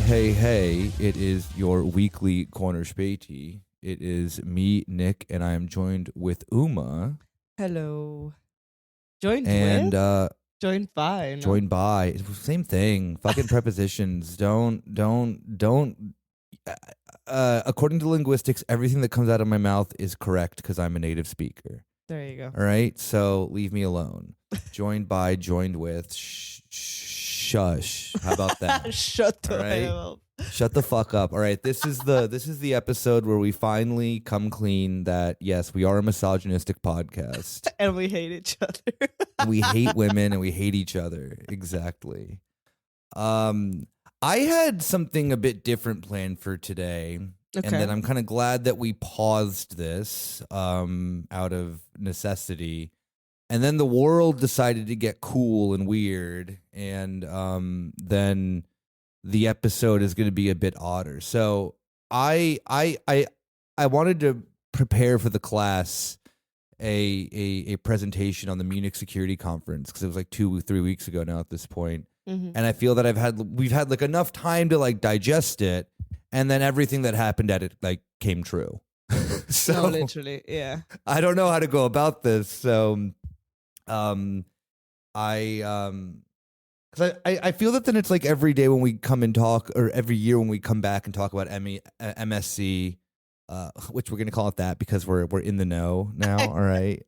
Hey, it is your weekly corner Späti. It is me, Nick, and I am joined with Uma. Hello. Joined and with? Joined by. No? Joined by. Same thing. Fucking prepositions. Don't. According to linguistics, everything that comes out of my mouth is correct because I'm a native speaker. There you go. All right, so leave me alone. Joined by, joined with. Shush. How about that? Shut the hell up. Shut the fuck up. All right, this is the episode where we finally come clean that yes, we are a misogynistic podcast. And we hate each other. We hate women and we hate each other. Exactly. I had something a bit different planned for today. Okay. And then I'm kind of glad that we paused this out of necessity. And then the world decided to get cool and weird. And then the episode is going to be a bit odder. So I wanted to prepare for the class a presentation on the Munich security conference because it was like 2-3 weeks ago now at this point. Mm-hmm. And I feel that we've had like enough time to like digest it, and then everything that happened at it like came true. So no, literally, yeah. I don't know how to go about this. So because I feel that then it's like every day when we come and talk, or every year when we come back and talk about MSC, which we're gonna call it that because we're in the know now. All right.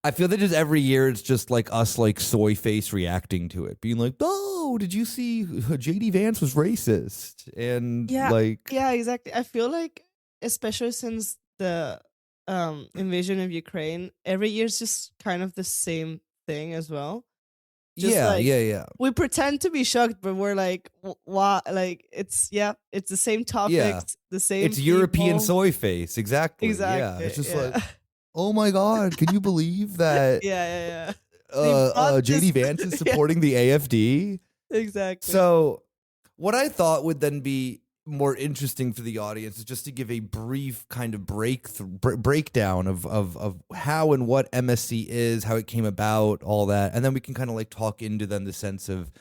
I feel that just every year it's just like us like soy face reacting to it, being like, "Oh, did you see JD Vance was racist?" And yeah, like, yeah, exactly. I feel like, especially since the invasion of Ukraine, every year is just kind of the same thing as well. Just yeah. We pretend to be shocked, but we're like, why? Like, it's the same topics, Yeah. the same. It's people. European soy face, exactly. Yeah, it's just like, oh my god, can you believe that? yeah. JD Vance is supporting the AfD. Exactly. So, what I thought would then be more interesting for the audience is just to give a brief kind of breakdown of how and what MSC is, how it came about, all that, and then we can kind of like talk into then the sense of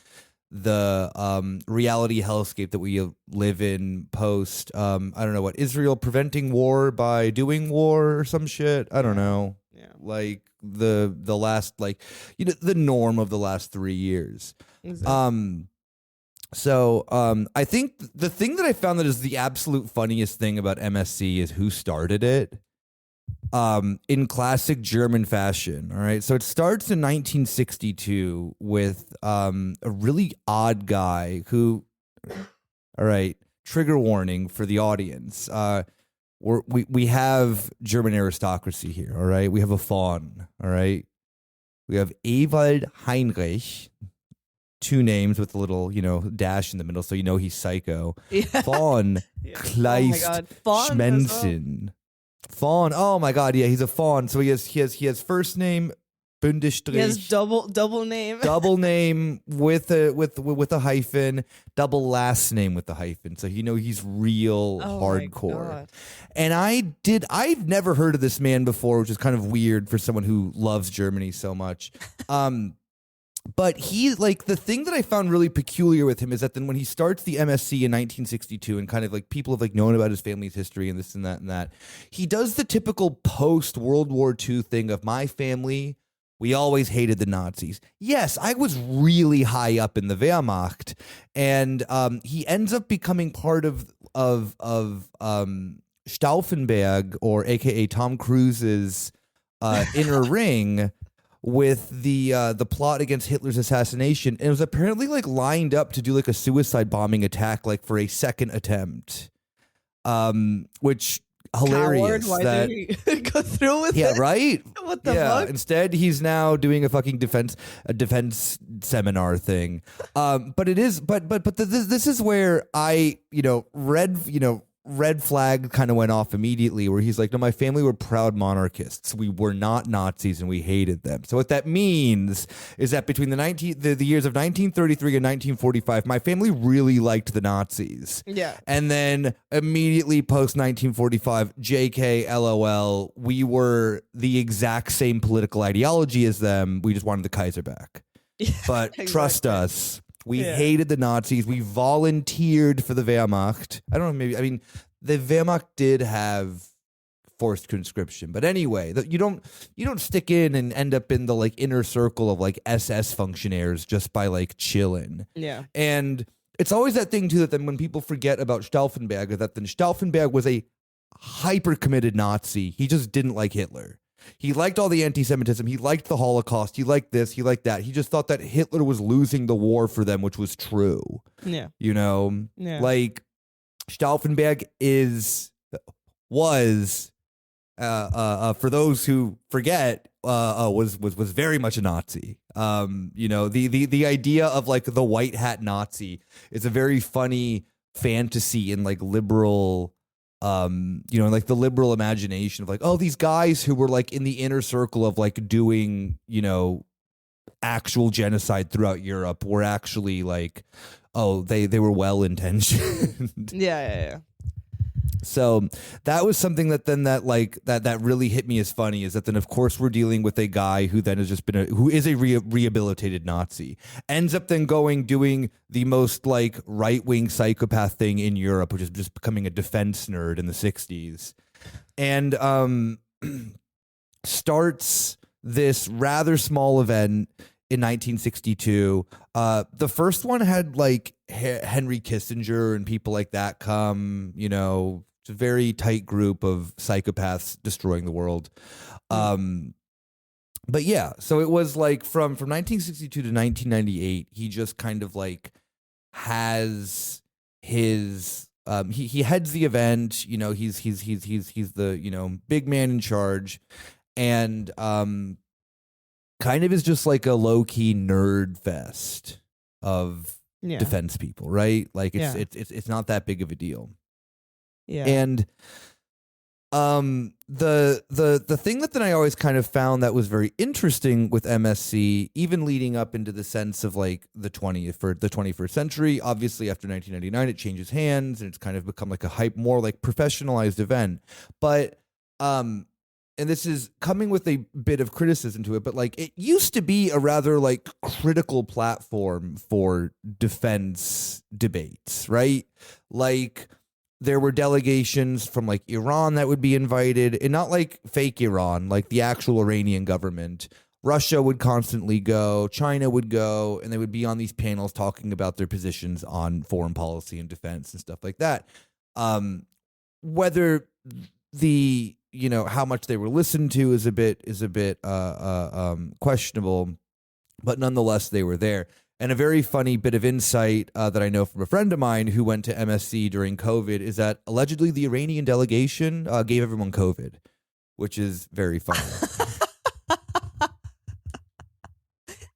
the reality hellscape that we live in post I don't know what, Israel preventing war by doing war or some shit. I don't know. Yeah. Like the last, like, you know, the norm of the last 3 years. Exactly. So I think the thing that I found that is the absolute funniest thing about MSC is who started it. In classic German fashion, all right? So it starts in 1962 with a really odd guy who, all right, trigger warning for the audience. We have German aristocracy here, all right? We have a faun, all right? We have Ewald Heinrich, 2 names with a little, you know, dash in the middle, so you know he's psycho. Yeah. Faun Kleist Schmenzen. Faun. Oh my god, yeah, he's a faun. So he has first name Bindestrich. He has double name. Double name with a hyphen, double last name with a hyphen. So you know he's real hardcore. And I've never heard of this man before, which is kind of weird for someone who loves Germany so much. But he, like, the thing that I found really peculiar with him is that then when he starts the MSC in 1962 and kind of like people have like known about his family's history and this and that, he does the typical post World War II thing of my family, we always hated the Nazis. Yes, I was really high up in the Wehrmacht, and he ends up becoming part of Stauffenberg, or AKA Tom Cruise's inner ring, with the plot against Hitler's assassination, and it was apparently like lined up to do like a suicide bombing attack, like for a second attempt, which hilarious. Coward, why did he go through with it? Yeah, right. What the fuck? Instead, he's now doing a fucking defense seminar thing. But this is where I red flag kind of went off immediately, where he's like, no, my family were proud monarchists. We were not Nazis and we hated them. So what that means is that between the years of 1933 and 1945, my family really liked the Nazis. Yeah. And then immediately post 1945, JK, LOL, we were the exact same political ideology as them. We just wanted the Kaiser back. Yeah, But exactly. trust us, We hated the Nazis. We volunteered for the Wehrmacht. I don't know, the Wehrmacht did have forced conscription, but anyway, you don't stick in and end up in the like inner circle of like SS functionaries just by like chilling. Yeah. And it's always that thing too that then when people forget about Stauffenberg, that then Stauffenberg was a hyper committed Nazi. He just didn't like Hitler. He liked all the anti-Semitism. He liked the Holocaust. He liked this. He liked that. He just thought that Hitler was losing the war for them, which was true. Yeah. You know, like Stauffenberg was for those who forget, was very much a Nazi. You know, the idea of like the white hat Nazi is a very funny fantasy in like liberal, you know, like the liberal imagination of like, oh, these guys who were like in the inner circle of like doing, you know, actual genocide throughout Europe were actually like, oh, they were well intentioned. Yeah. So that was something that then that really hit me as funny, is that then of course we're dealing with a guy who then has just been who is a rehabilitated Nazi, ends up then doing the most like right-wing psychopath thing in Europe, which is just becoming a defense nerd in the 60s, and starts this rather small event in 1962. The first one had like Henry Kissinger and people like that come, you know, it's a very tight group of psychopaths destroying the world. But yeah, so it was like from 1962 to 1998, he just kind of like has his he heads the event, you know, he's the, you know, big man in charge, and kind of is just like a low-key nerd fest of defense people, right? Like it's not that big of a deal. Yeah. And the thing that then I always kind of found that was very interesting with MSC, even leading up into the sense of like the 21st century, obviously after 1999 it changes hands and it's kind of become like a more like professionalized event. But and this is coming with a bit of criticism to it, but like it used to be a rather like critical platform for defense debates, right? Like there were delegations from like Iran that would be invited, and not like fake Iran, like the actual Iranian government. Russia would constantly go, China would go, and they would be on these panels talking about their positions on foreign policy and defense and stuff like that. Whether the, you know, how much they were listened to is a bit questionable, but nonetheless they were there. And a very funny bit of insight that I know from a friend of mine who went to MSC during COVID is that allegedly the Iranian delegation gave everyone COVID, which is very funny.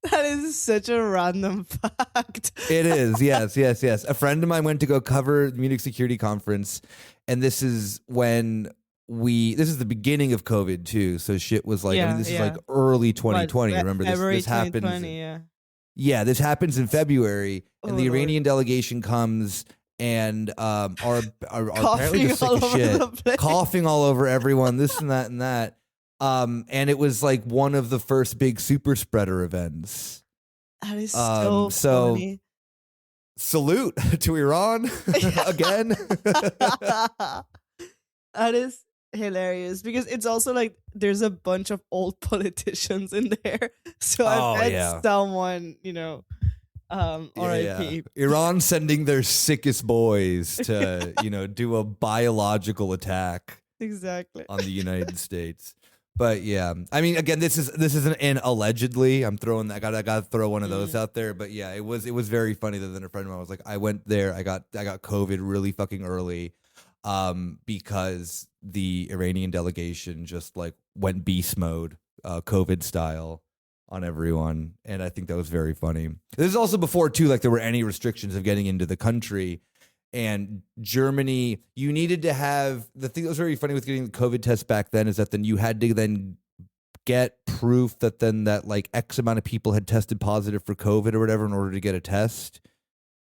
That is such a random fact. It is, yes. A friend of mine went to go cover the Munich Security Conference, and this is when this is the beginning of COVID too. So shit was like, this is like early 2020. Remember this happens. Yeah, this happens in February, and the Iranian delegation comes and are apparently just sick of shit, coughing all over everyone, this and that and that. And it was like one of the first big super spreader events. That is so funny. Salute to Iran again. That is hilarious, because it's also like there's a bunch of old politicians in there, so I bet someone, you know, RIP. Iran sending their sickest boys to you know, do a biological attack exactly on the United States. But yeah, I mean, again, this isn't an allegedly. I'm throwing I gotta throw one of those out there. But yeah, it was very funny that then a friend of mine was like, I went there, I got COVID really fucking early. Because the Iranian delegation just like went beast mode, COVID style on everyone. And I think that was very funny. This is also before too, like there were any restrictions of getting into the country, and Germany, you needed to have, the thing that was very funny with getting the COVID test back then is that then you had to then get proof that then that like X amount of people had tested positive for COVID or whatever in order to get a test.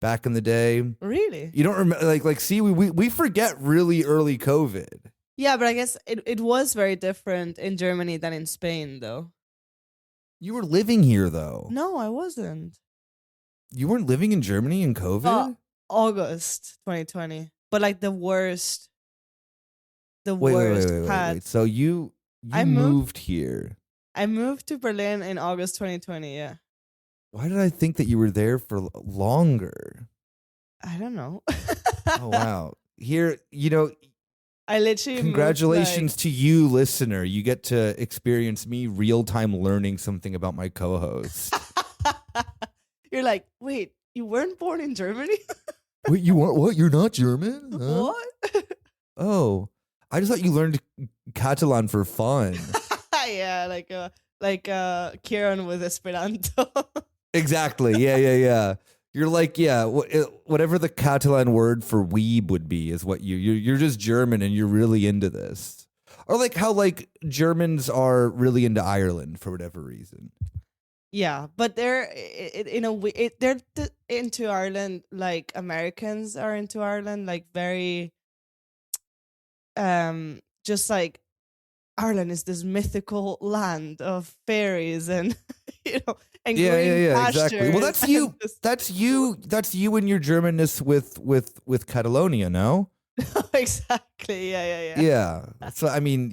Back in the day. Really? You don't remember, like see, we forget really early COVID. Yeah, but I guess it was very different in Germany than in Spain, though. You were living here, though. No, I wasn't. You weren't living in Germany in COVID? August 2020. But like the worst. Wait. So you moved here. I moved to Berlin in August 2020, yeah. Why did I think that you were there for longer? I don't know. Oh, wow. Here, I literally congratulations to you, listener. You get to experience me real-time learning something about my co-host. You're like, wait, you weren't born in Germany? Wait, you weren't? What? You're not German? Huh? What? Oh, I just thought you learned Catalan for fun. Yeah, like Kieran with Esperanto. Exactly. Yeah. You're like, whatever the Catalan word for weeb would be is what you're just German and you're really into this. Or like how like Germans are really into Ireland for whatever reason. Yeah, but they're into Ireland like Americans are into Ireland, like very just like Ireland is this mythical land of fairies and and green exactly. Well, that's you. That's you and your Germanness with Catalonia, no? Exactly. Yeah. Yeah. So I mean,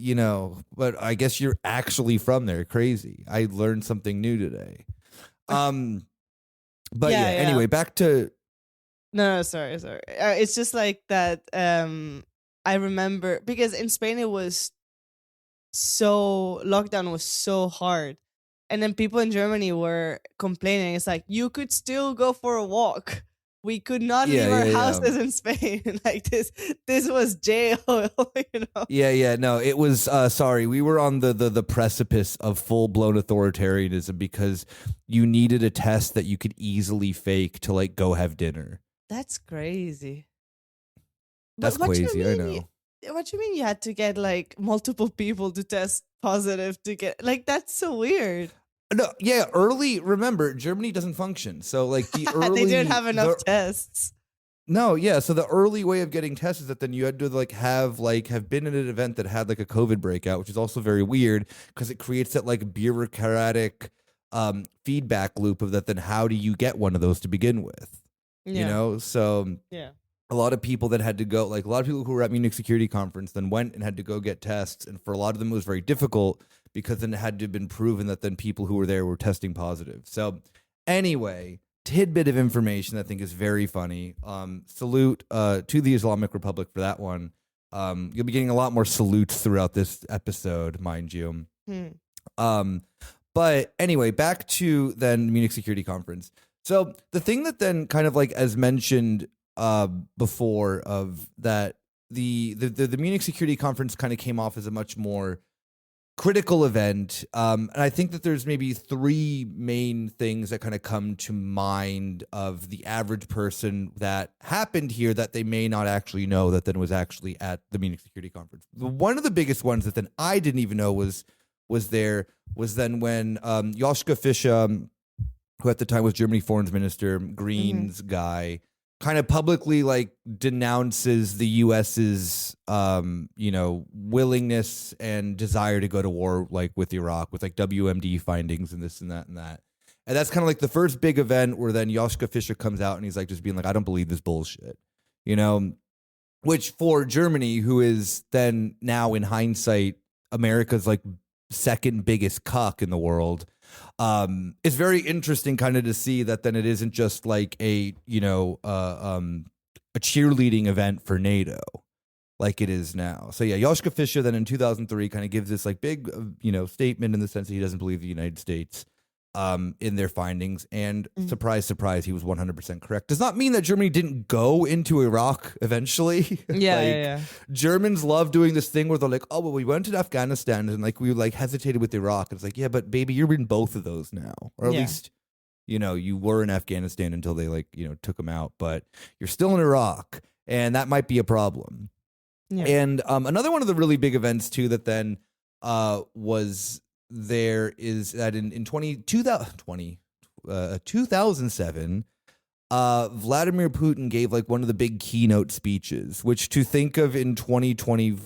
but I guess you're actually from there. Crazy. I learned something new today. But anyway, back to No, sorry. It's just like that. I remember because in Spain it was lockdown was so hard. And then people in Germany were complaining. It's like, you could still go for a walk. We could not leave our houses in Spain. Like this was jail, Yeah. No, it was, sorry. We were on the precipice of full blown authoritarianism because you needed a test that you could easily fake to like go have dinner. That's crazy. That's crazy. I know. What do you mean you had to get like multiple people to test positive to get like that's so weird. No, yeah, remember, Germany doesn't function. So like the early they didn't have enough tests. No, yeah. So the early way of getting tests is that then you had to like have been in an event that had like a COVID breakout, which is also very weird because it creates that like bureaucratic feedback loop of that. Then how do you get one of those to begin with? Yeah. So yeah. A lot of people that had to go, like a lot of people who were at Munich Security Conference then went and had to go get tests. And for a lot of them, it was very difficult because then it had to have been proven that then people who were there were testing positive. So anyway, tidbit of information that I think is very funny. Salute to the Islamic Republic for that one. You'll be getting a lot more salutes throughout this episode, mind you. But anyway, back to then Munich Security Conference. So the thing that then kind of like as mentioned before of that the Munich Security Conference kind of came off as a much more critical event. And I think that there's maybe three main things that kind of come to mind of the average person that happened here that they may not actually know that then was actually at the Munich Security Conference. One of the biggest ones that then I didn't even know was then when Joschka Fischer, who at the time was Germany Foreign Minister, Greens guy, kind of publicly like denounces the US's willingness and desire to go to war like with Iraq with like WMD findings and this and that and that. And that's kind of like the first big event where then Joschka Fischer comes out and he's like just being like, I don't believe this bullshit, which for Germany, who is then now in hindsight America's like second biggest cuck in the world. It's very interesting kind of to see that then it isn't just like a cheerleading event for NATO like it is now. So yeah, Joschka Fischer then in 2003 kind of gives this like big, statement in the sense that he doesn't believe the United States in their findings. And surprise, surprise, he was 100% correct. Does not mean that Germany didn't go into Iraq eventually. Yeah. Germans love doing this thing where they're like, oh, well, we went to Afghanistan and like we like hesitated with Iraq. And it's like, yeah, but baby, you're in both of those now. Or at least, you were in Afghanistan until they like, took them out. But you're still in Iraq. And that might be a problem. Yeah. And another one of the really big events, too, that then was there is that in 2007, Vladimir Putin gave like one of the big keynote speeches, which to think of in 2020,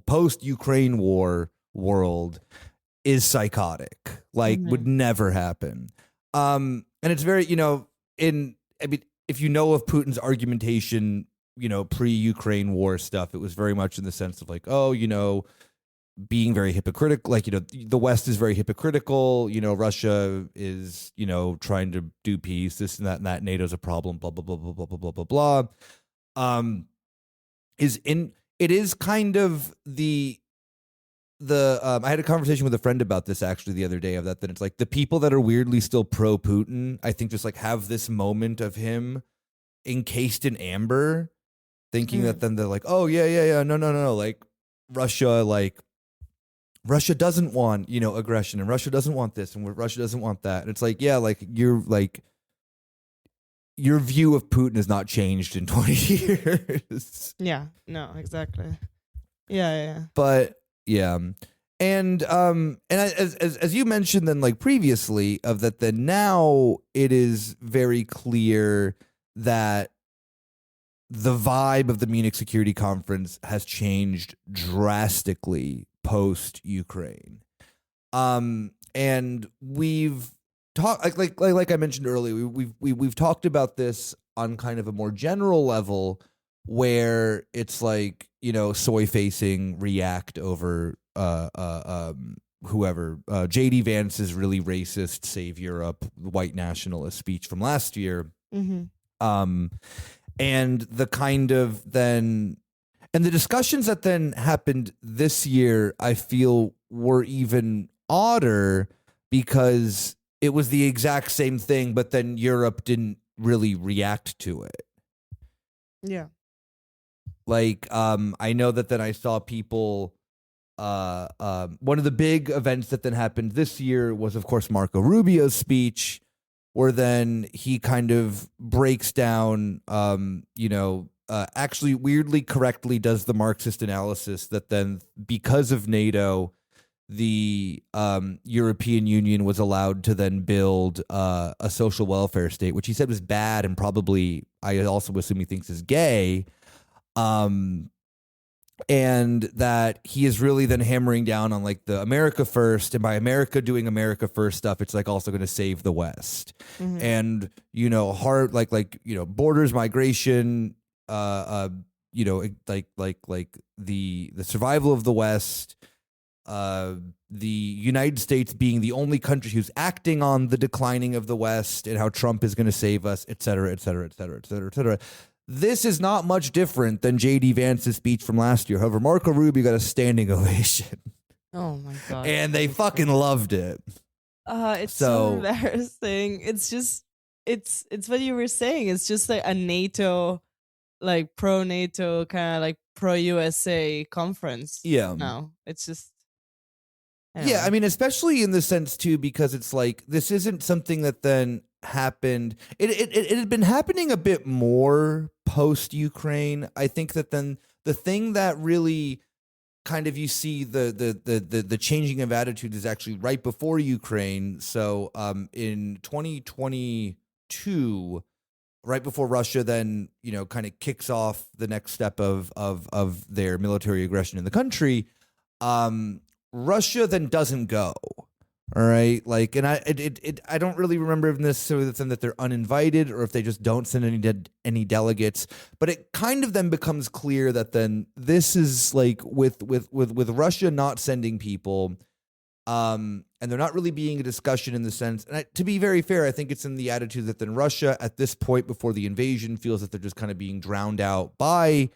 post-Ukraine war world is psychotic, like would never happen. And it's very, if you know of Putin's argumentation, pre-Ukraine war stuff, it was very much in the sense of like, being very hypocritical, like, the West is very hypocritical, Russia is, trying to do peace, this and that, NATO's a problem, blah, blah, blah, blah, blah, blah, blah, blah, blah. It is kind of I had a conversation with a friend about this actually the other day that it's like the people that are weirdly still pro Putin, I think just like have this moment of him encased in amber, thinking that then they're like, oh yeah, no, like Russia doesn't want, aggression, and Russia doesn't want this, and Russia doesn't want that. And it's like, yeah, like you're like, your view of Putin has not changed in 20 years. Yeah, no, exactly. Yeah. But yeah. And as you mentioned then, like previously, of that, then now it is very clear that the vibe of the Munich Security Conference has changed drastically post Ukraine. And we've talked like I mentioned earlier, we've talked about this on kind of a more general level, where it's like, soy facing react over whoever, JD Vance's really racist Save Europe white nationalist speech from last year. And the kind of then, and the discussions that then happened this year, I feel were even odder because it was the exact same thing, but then Europe didn't really react to it. Yeah. Like, I know that then I saw people, one of the big events that then happened this year was, of course, Marco Rubio's speech, where then he kind of breaks down, actually weirdly correctly does the Marxist analysis that then because of NATO, the European Union was allowed to then build a social welfare state, which he said was bad and probably, I also assume he thinks is gay. And that he is really then hammering down on like the America first, and by America doing America first stuff, it's like also going to save the West. And, hard, like, borders, migration, like the survival of the West, the United States being the only country who's acting on the declining of the West, and how Trump is going to save us, et cetera, et cetera, et cetera, et cetera, et cetera. This is not much different than J.D. Vance's speech from last year. However, Marco Rubio got a standing ovation. Oh my God. And they fucking loved it. It's so embarrassing. It's just, it's what you were saying. It's just like a NATO, like pro-NATO, kind of like pro-USA conference. Yeah. No, it's just. Yeah, I mean, especially in the sense, too, because it's like, this isn't something that then happened. It had been happening a bit more post-Ukraine. I think that then the thing that really kind of you see the changing of attitude is actually right before Ukraine. So in 2022, right before Russia then, kind of kicks off the next step of their military aggression in the country, Russia then doesn't go. All right, like, and I don't really remember if necessarily that they're uninvited or if they just don't send any delegates. But it kind of then becomes clear that then this is like with Russia not sending people, and there not really being a discussion in the sense. And to be very fair, I think it's in the attitude that then Russia at this point before the invasion feels that they're just kind of being drowned out by,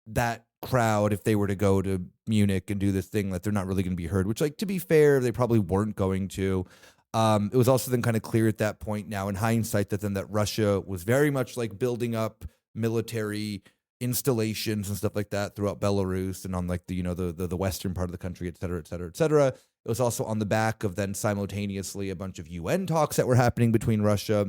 that crowd if they were to go to Munich and do this thing, that they're not really going to be heard, which, like, to be fair, they probably weren't going to. It was also then kind of clear at that point now in hindsight that then that Russia was very much like building up military installations and stuff like that throughout Belarus and on like the western part of the country, et cetera, et cetera, et cetera. It was also on the back of then simultaneously a bunch of UN talks that were happening between Russia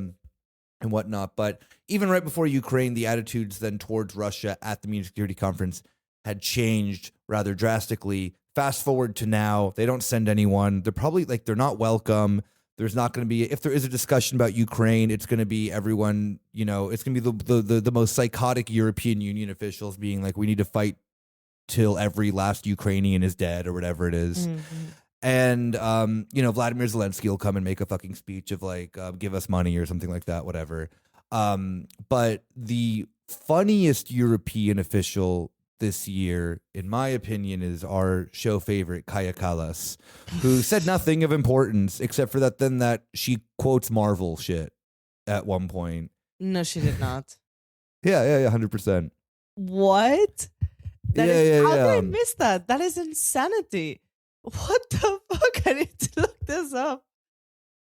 and whatnot. But even right before Ukraine, the attitudes then towards Russia at the Munich Security Conference had changed rather drastically. Fast forward to now, they don't send anyone. They're probably like, they're not welcome. There's not going to be, if there is a discussion about Ukraine, it's going to be everyone, it's going to be the most psychotic European Union officials being like, we need to fight till every last Ukrainian is dead or whatever it is. And Vladimir Zelensky will come and make a fucking speech of like, give us money or something like that, whatever. But the funniest European official this year, in my opinion, is our show favorite, Kaya Kallas, who said nothing of importance except for that she quotes Marvel shit at one point. No, she did not. Yeah, 100%. What? How did I miss that? That is insanity. What the fuck? I need to look this up.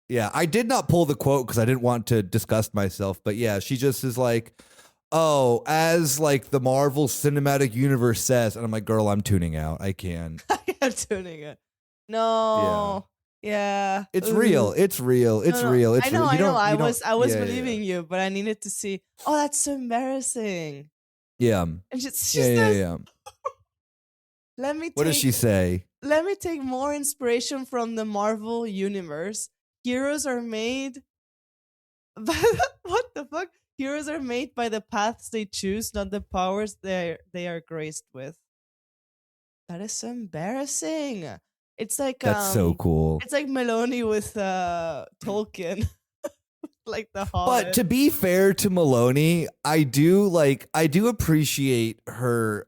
Yeah, I did not pull the quote because I didn't want to disgust myself. But yeah, she just is like, oh, as like the Marvel Cinematic Universe says. And I'm like, girl, I'm tuning out. I can't. I am tuning out. No. Yeah. It's real. It's real. It's real. It's I know. real. I was believing you, but I needed to see. Oh, that's so embarrassing. Yeah. And she says, yeah. What does she say? Let me take more inspiration from the Marvel universe. Heroes are made what the fuck? Heroes are made by the paths they choose, not the powers they are graced with. That is so embarrassing. It's like that's so cool. It's like Maloney with Tolkien. Like the Hobbit. But to be fair to Maloney, I do appreciate her.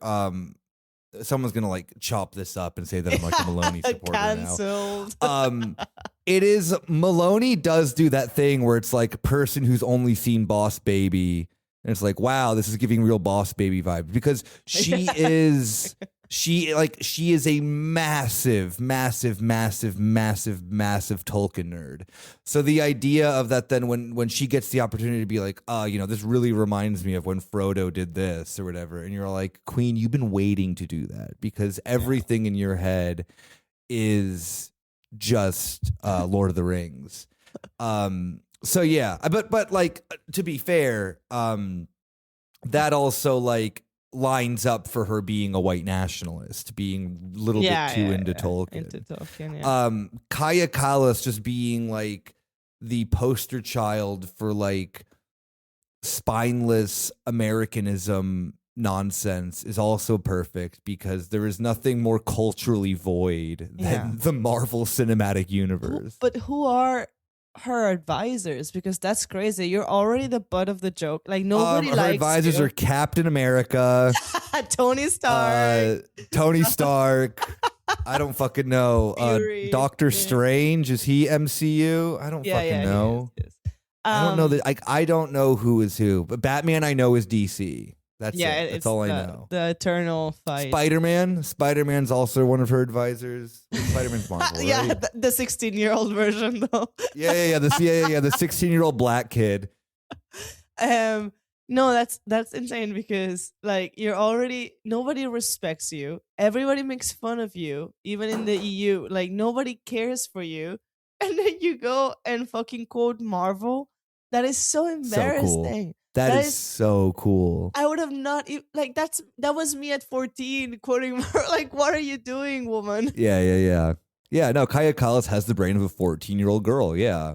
Someone's gonna like chop this up and say that I'm like a Maloney supporter Cancelled. now. It is Maloney does do that thing where it's like a person who's only seen Boss Baby, and it's like, wow, this is giving real Boss Baby vibes because she is. She is a massive Tolkien nerd. So the idea of that then when she gets the opportunity to be like, this really reminds me of when Frodo did this or whatever. And you're like, Queen, you've been waiting to do that because everything in your head is just Lord of the Rings. So yeah, but like to be fair, that also like lines up for her being a white nationalist, being a little bit too into Tolkien. Kaya Kallas just being like the poster child for like spineless Americanism nonsense is also perfect because there is nothing more culturally void than the Marvel Cinematic Universe. But who are her advisors? Because that's crazy. You're already the butt of the joke. Like nobody likes her advisors are Captain America, Tony Stark, I don't fucking know. Doctor Strange, is he MCU? I don't fucking know. He is. I don't know that. I don't know who is who. But Batman, I know is DC. That's it. That's all I know. The eternal fight. Spider-Man's also one of her advisors. Spider-Man's Marvel, right? Yeah, the 16-year-old version though. Yeah. The 16-year-old black kid. No, that's insane because like nobody respects you. Everybody makes fun of you, even in the EU. Like nobody cares for you, and then you go and fucking quote Marvel. That is so embarrassing. So cool. That is so cool. I would have not like that was me at 14 quoting her. Like, what are you doing, woman? Yeah. Yeah, no, Kaya Kallas has the brain of a 14-year-old girl,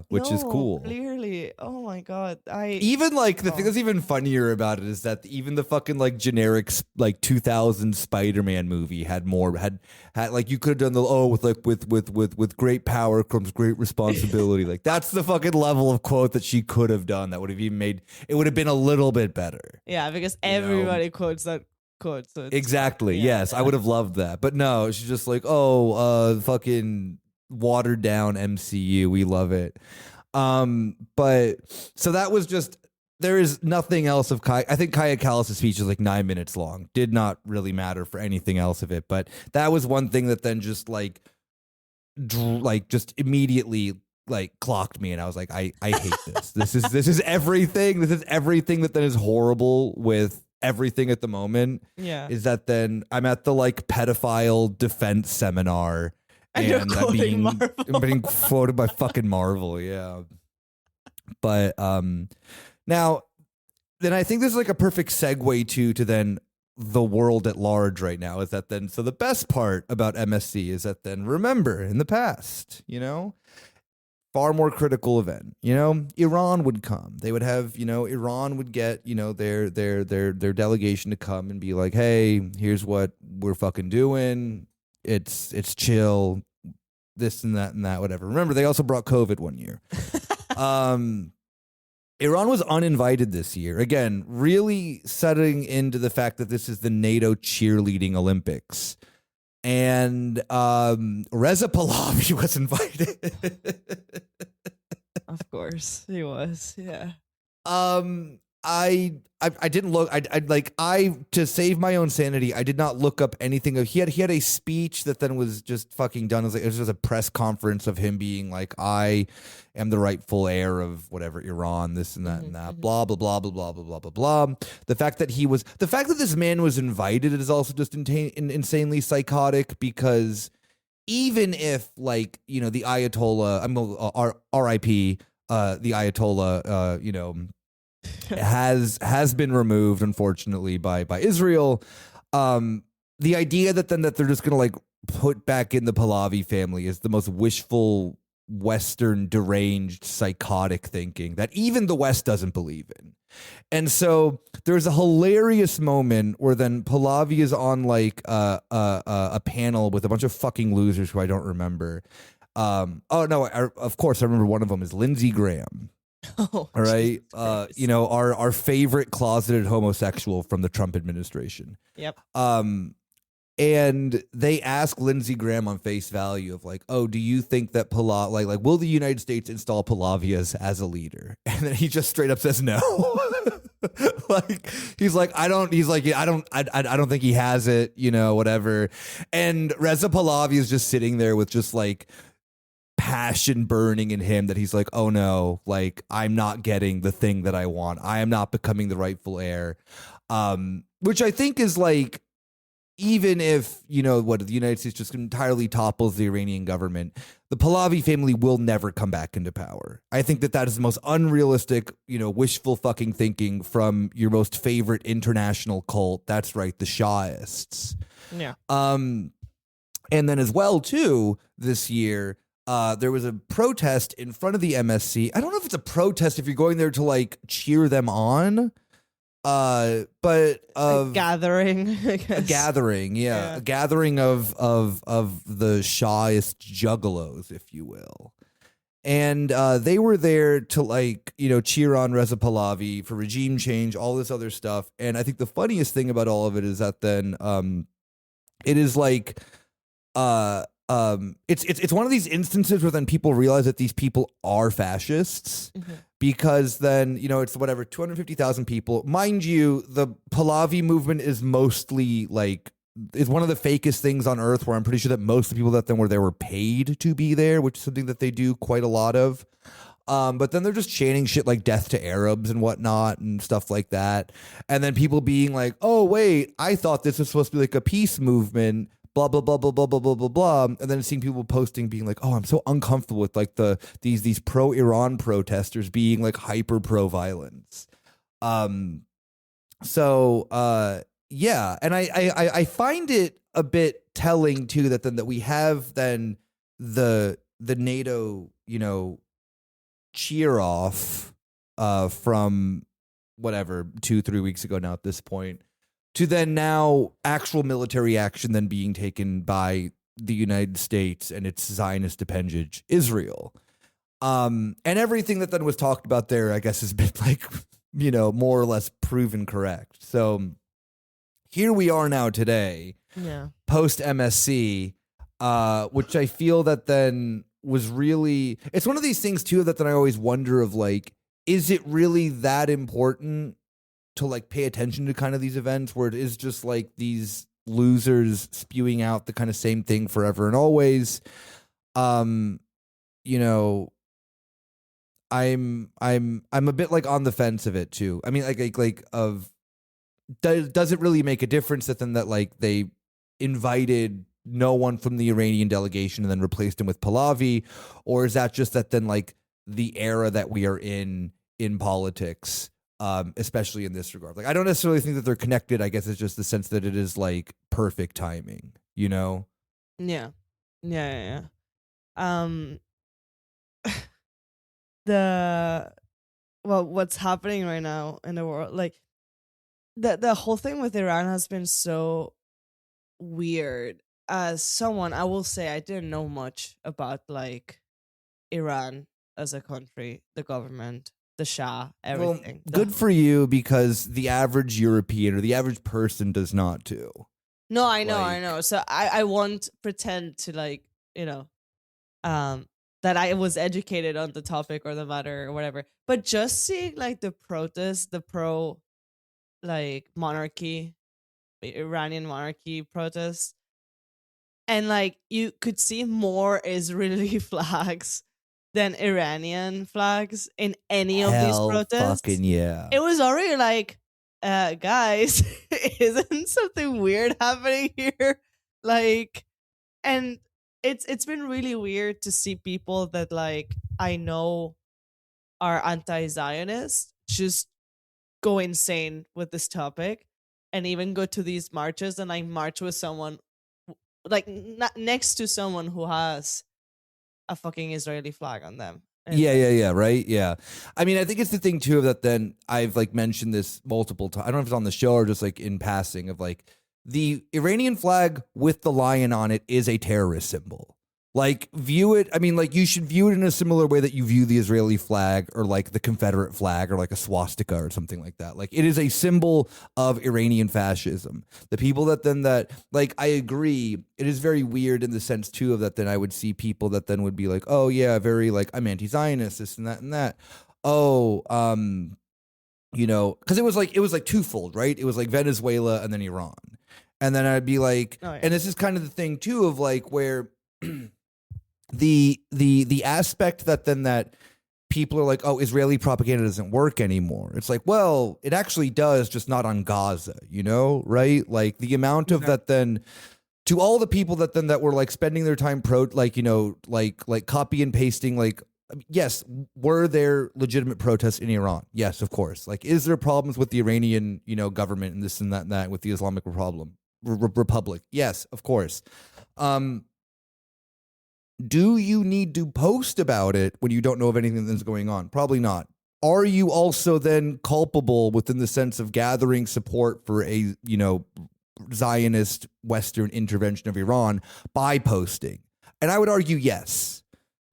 which is cool. Clearly. Oh my god. Even like the thing that's even funnier about it is that even the fucking like generic like 2000 Spider-Man movie had like you could have done with great power comes great responsibility. Like that's the fucking level of quote that she could have done that would have even made it would have been a little bit better. Yeah, because everybody quotes that quote. So exactly. Yes, I would have loved that. But no, she's just like, fucking watered down MCU. We love it. But so that was just there is nothing else of Kaya. I think Kaya Kallas' speech is like 9 minutes long. Did not really matter for anything else of it. But that was one thing that then just just immediately like clocked me, and I was like, I hate this. This is everything. This is everything that then is horrible with everything at the moment. Yeah, is that then I'm at the like pedophile defense seminar. And I'm being quoted by fucking Marvel, yeah. But now, then I think this is like a perfect segue to then the world at large right now. Is that then so the best part about MSC is that then remember in the past, far more critical event. Iran would come. They would have, Iran would get, their delegation to come and be like, hey, here's what we're fucking doing. It's chill. this and that, whatever. Remember, they also brought COVID one year. Iran was uninvited this year. Again, really setting into the fact that this is the NATO cheerleading Olympics. And Reza Pahlavi was invited. Of course, he was. Yeah. I didn't look. I to save my own sanity, I did not look up anything. He had a speech that then was just fucking done. It was just a press conference of him being like, "I am the rightful heir of whatever Iran, this and that and that, blah blah blah blah blah blah blah blah blah." The fact that this man was invited is also just insanely psychotic, because even if, like, you know, the Ayatollah, R.I.P. The Ayatollah, you know, has been removed, unfortunately, by Israel. The idea that they're just gonna like put back in the Pahlavi family is the most wishful, Western, deranged, psychotic thinking that even the West doesn't believe in. And so there's a hilarious moment where then Pahlavi is on like a panel with a bunch of fucking losers who I don't remember. Of course I remember one of them is Lindsey Graham. Oh, all right. You know, our favorite closeted homosexual from the Trump administration. Yep. And they ask Lindsey Graham on face value of like, oh, do you think that like will the United States install Pahlavi as a leader? And then he just straight up says no. Like he's like, I don't think he has it, you know, whatever. And Reza Pahlavi is just sitting there with just like passion burning in him that he's like, oh no, like I'm not getting the thing that I want. I am not becoming the rightful heir. Which I think is like, even if, you know, what the United States just entirely topples the Iranian government, the Pahlavi family will never come back into power. I think that is the most unrealistic, you know, wishful fucking thinking from your most favorite international cult. That's right, the Shahists. Yeah. And then as well too, this year, there was a protest in front of the MSC. I don't know if it's a protest if you're going there to like cheer them on. But a gathering, I guess. A gathering, yeah. A gathering of the Shahist juggalos, if you will. And they were there to, like, you know, cheer on Reza Pahlavi for regime change, all this other stuff. And I think the funniest thing about all of it is that then it is like it's one of these instances where then people realize that these people are fascists. Mm-hmm. Because then, you know, it's whatever, 250,000 people. Mind you, the Pahlavi movement is mostly like, is one of the fakest things on earth, where I'm pretty sure that most of the people that then were there were paid to be there, which is something that they do quite a lot of. But then they're just chanting shit like death to Arabs and whatnot and stuff like that. And then people being like, oh, wait, I thought this was supposed to be like a peace movement. Blah blah blah blah blah blah blah blah blah, and then seeing people posting being like, "Oh, I'm so uncomfortable with like these pro Iran protesters being like hyper pro violence." Yeah, and I find it a bit telling too that we have then the NATO, you know, cheer off from whatever 2-3 weeks ago now at this point, to then now actual military action then being taken by the United States and its Zionist appendage, Israel. And everything that then was talked about there, I guess, has been like, you know, more or less proven correct. So here we are now today, post MSC, which I feel that then was really, it's one of these things too that then I always wonder of like, is it really that important to like pay attention to kind of these events where it is just like these losers spewing out the kind of same thing forever and always? You know, I'm a bit like on the fence of it too. I mean, does it really make a difference that then that like they invited no one from the Iranian delegation and then replaced him with Pahlavi, or is that just that then like the era that we are in politics? Especially in this regard. Like, I don't necessarily think that they're connected. I guess it's just the sense that it is like perfect timing, you know? Yeah. What's happening right now in the world, like the whole thing with Iran has been so weird. as someone, I will say I didn't know much about like Iran as a country, the government, the Shah, everything. Well, good for you, because the average European or the average person does not too. No, I know. So I won't pretend to like, that I was educated on the topic or the matter or whatever. But just seeing like the protests, the pro like monarchy, Iranian monarchy protests, and like you could see more Israeli flags than Iranian flags in any of these protests. Fucking yeah. It was already like, guys, isn't something weird happening here? Like, and it's been really weird to see people that like I know are anti-Zionist just go insane with this topic, and even go to these marches and like march with someone like next to someone who has a fucking Israeli flag on them. And yeah, right? Yeah. I mean, I think it's the thing too of that then I've like mentioned this multiple times. I don't know if it's on the show or just like in passing of like the Iranian flag with the lion on it is a terrorist symbol. Like view it. I mean, like you should view it in a similar way that you view the Israeli flag or like the Confederate flag or like a swastika or something like that. Like it is a symbol of Iranian fascism. The people that like, I agree. It is very weird in the sense too of that. Then I would see people that then would be like, oh yeah, very like I'm anti-Zionist, this and that and that. Oh, because it was like twofold, right? It was like Venezuela and then Iran. And then I'd be like, and this is kind of the thing too of like where the aspect that then that people are like, oh, Israeli propaganda doesn't work anymore. It's like, well, it actually does, just not on Gaza, right? Like the amount of that then to all the people that then that were like spending their time like copy and pasting, like, yes, were there legitimate protests in Iran? Yes, of course. Like, is there problems with the Iranian, government and this and that with the Islamic Republic? Yes, of course. Do you need to post about it when you don't know of anything that's going on? Probably not. Are you also then culpable within the sense of gathering support for a, Zionist Western intervention of Iran by posting? And I would argue yes.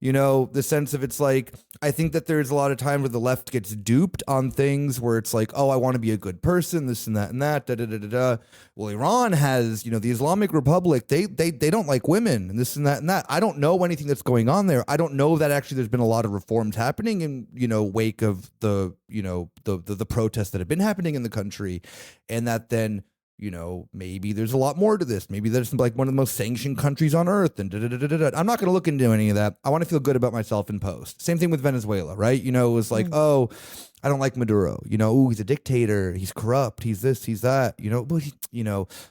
The sense of it's like, I think that there's a lot of time where the left gets duped on things where it's like, oh, I want to be a good person, this and that and that, da-da-da-da-da. Well, Iran has, the Islamic Republic, they don't like women and this and that and that. I don't know anything that's going on there. I don't know that actually there's been a lot of reforms happening in, wake of the, the protests that have been happening in the country, and that then, maybe there's a lot more to this. Maybe there's like one of the most sanctioned countries on earth and da-da-da-da-da. I'm not going to look into any of that. I want to feel good about myself in post. Same thing with Venezuela, right? It was like, oh, I don't like Maduro. Ooh, he's a dictator. He's corrupt. He's this, he's that. But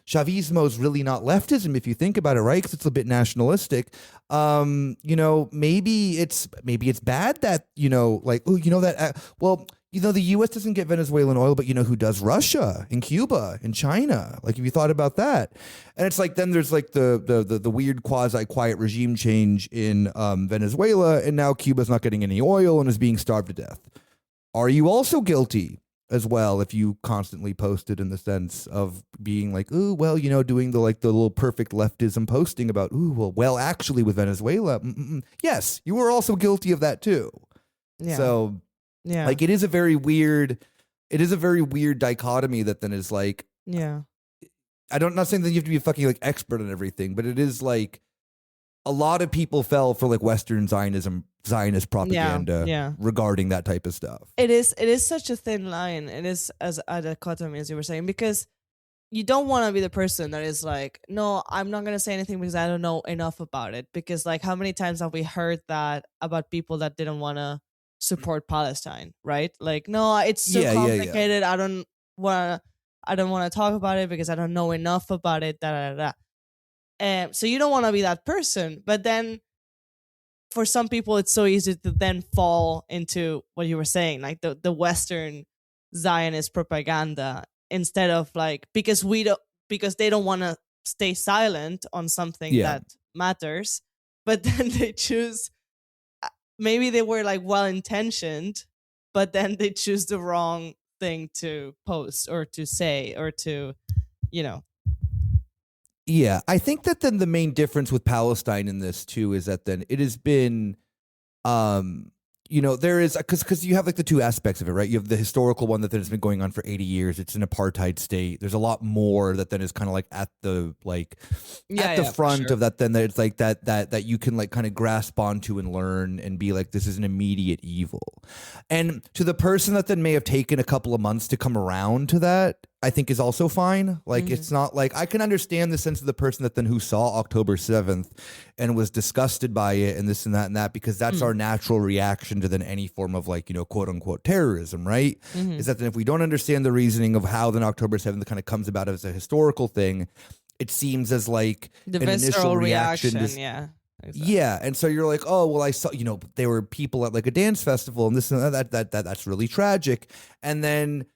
Chavismo is really not leftism if you think about it, right? Because it's a bit nationalistic. Maybe it's bad that like, oh, that. Well, the U.S. doesn't get Venezuelan oil, but who does? Russia and Cuba and China. Like, have you thought about that? And it's like, then there's like the weird quasi-quiet regime change in Venezuela, and now Cuba's not getting any oil and is being starved to death. Are you also guilty as well if you constantly posted in the sense of being like, ooh, well, doing the little perfect leftism posting about, ooh, well, actually with Venezuela, yes, you were also guilty of that too. Yeah. So. Yeah. Like it is a very weird dichotomy that then is like, yeah. I'm not saying that you have to be a fucking like expert on everything, but it is like a lot of people fell for like Western Zionist propaganda regarding that type of stuff. It is such a thin line. It is as a dichotomy, as you were saying, because you don't want to be the person that is like, no, I'm not going to say anything because I don't know enough about it. Because like, how many times have we heard that about people that didn't want to support Palestine, right? Like, no, it's so complicated. I don't want to talk about it because I don't know enough about it. So you don't want to be that person. But then for some people, it's so easy to then fall into what you were saying, like the Western Zionist propaganda, instead of like, because they don't want to stay silent on something that matters, but then they choose. Maybe they were like well-intentioned, but then they choose the wrong thing to post or to say or to, Yeah, I think that then the main difference with Palestine in this too is that then it has been, there is because you have like the two aspects of it, right? You have the historical one that then has been going on for 80 years. It's an apartheid state. There's a lot more that then is kind of like at the front of that. Then it's like that you can like kind of grasp onto and learn and be like, this is an immediate evil. And to the person that then may have taken a couple of months to come around to that, I think is also fine. Like, it's not like I can understand the sense of the person that then who saw October 7th and was disgusted by it and this and that, because that's our natural reaction to then any form of like, quote unquote terrorism, right? Is that then if we don't understand the reasoning of how then October 7th kind of comes about as a historical thing, it seems as like the an initial reaction. Yeah. Exactly. Yeah, and so you're like, oh well, I saw, there were people at like a dance festival and this and that's really tragic, and then